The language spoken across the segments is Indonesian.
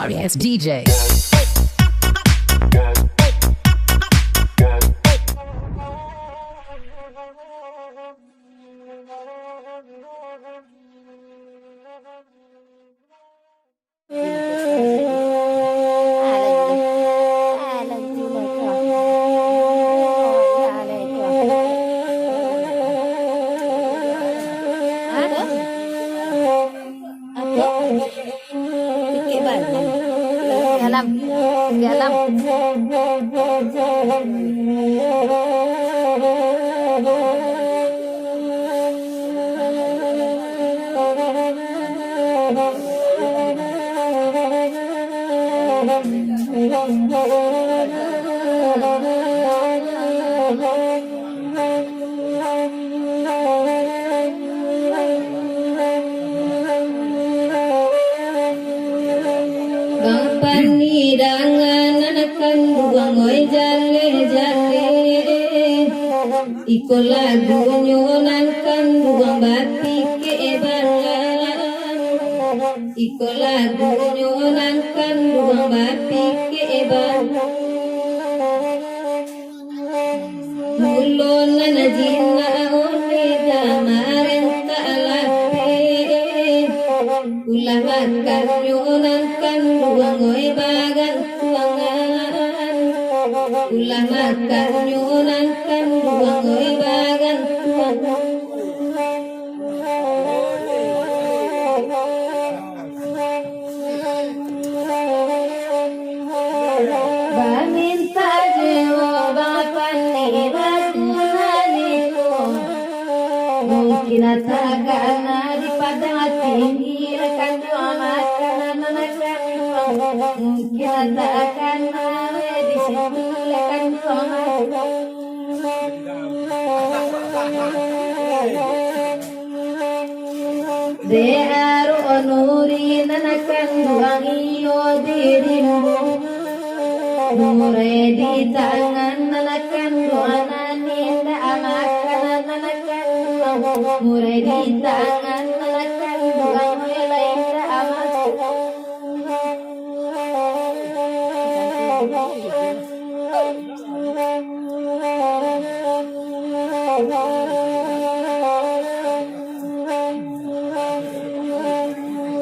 sorry ass DJ. Iko lagu nyonankan buang batik kebangan. Iko lagu nyonankan buang batik kebangan. Mulon na jina one damaren talape. Ulah makan nyonankan buang oi bagan tuangan. Ulah makan nyonankan buang oi bagan tuangan. Baminta jawaban ni basunanito. Mungkin atakan di padang tinggi rekan makan makan. Mungkin atakan di situ rekan makan. Deharu onuri nanakan duang iyo dirimu. Murai di tangan nanakan doanan ninda amakan nanakan. Murai di tangan nanakan doang lainda amakan.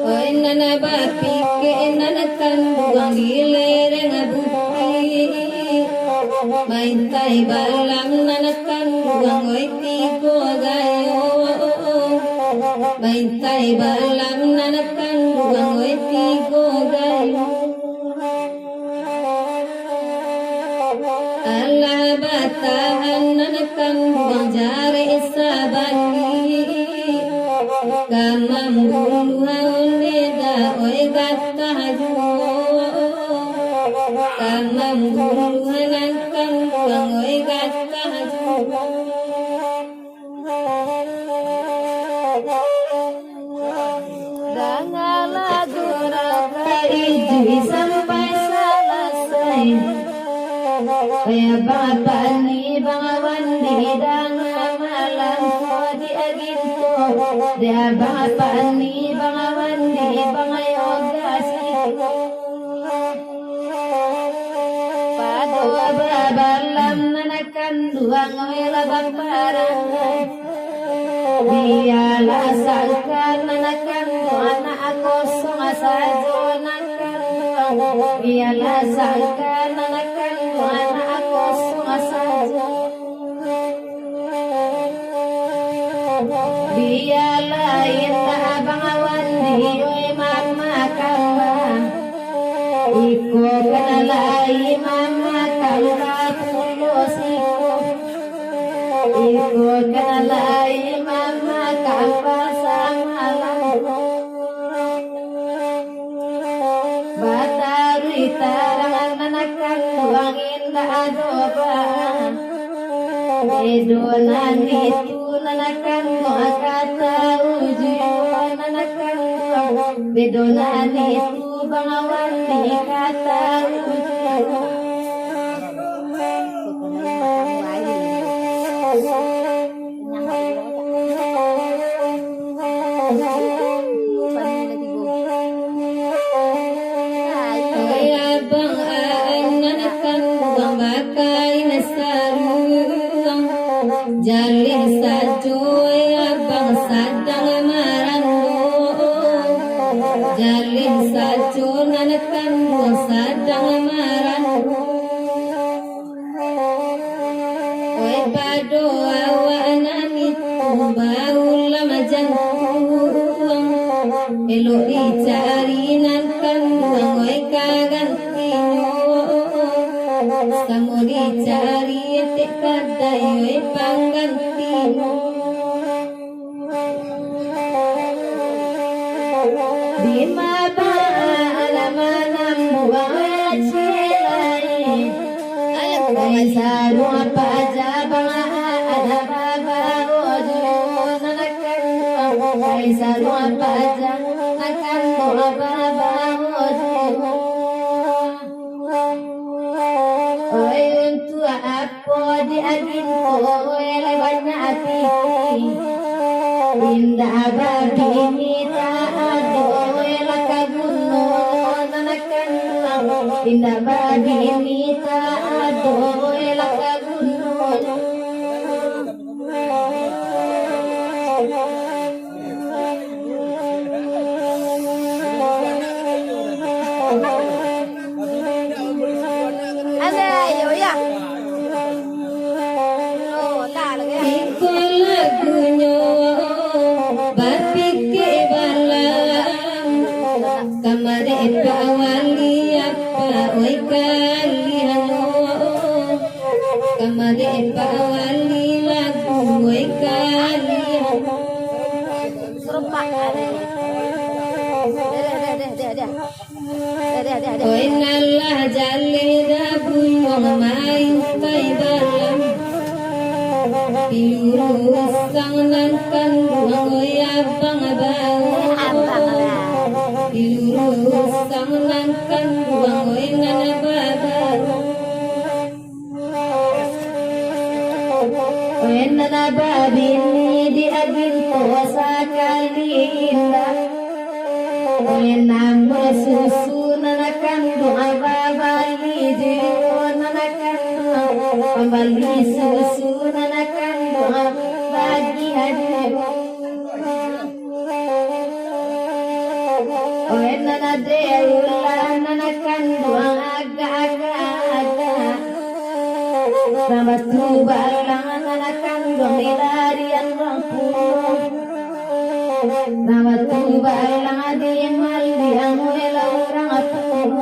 Oi nana bapi ke nanakan buang gilereng abuti. Maintai balam nanakan buang oi tigo gayo. Maintai balam nanakan buang oi tigo gayo. Allah batahan nanakan buang jari sabani. Kamam bulu hauleda oi gataju. Kamam bulu hanangkan buang oi gataju. Dangalah duraka ijui sampai selesai. Kaya bapak ni bangawan di dangan malam di aginto. Dia bapak ni bangawan di bangayoga situ. Pado babalam nanakan duang wela baparangan. Dialah sangka nanakan anak kosong sajo nakan. Dialah sangka nanakan anak kosong sajo. Dialah indah bangawan dioi mama kamba. Iko kanalai mama kamba pulosiko. Iko kanalai mama kamba samalam. Batarui tarangan nanakan tuang indah adoba. Edonan itu nanakan kata ujian nanakan. Bedonan itu bangawan di kata ujian. jalin sajonan kandung sadang marah kowe pado awanan itu baul majantung elok dicarinan kandung kowe kagantinyo samo dicari tek kadai kowe panggantinyo di mata alamanam buang cilai alai saru apa aja bang ada baba ojo nanakan alai saru apa aja akan baba ojo oi untuk apa di angin oi lewatnya hati indah babi mita indah babi mita adoy lakagunod ayo ya iko lagunyo babi ke balam kamare pawali oi kaliano kamare pawali lagu oi kaliano serupa oi nalah jalida buyong main kai balam pilurus sangan kandung oi abang abang pilurus sangan kandung oi nana babang oi nana babini di agin puasa kali indah oi nama susu nana kandung ababali di nana kandung abali susu nana kandung bagi hadir oi nana deula nana kandung agak-agak nama tubalang nana kandung dilarian rampung nama tubalang di maldi ang wala orang apung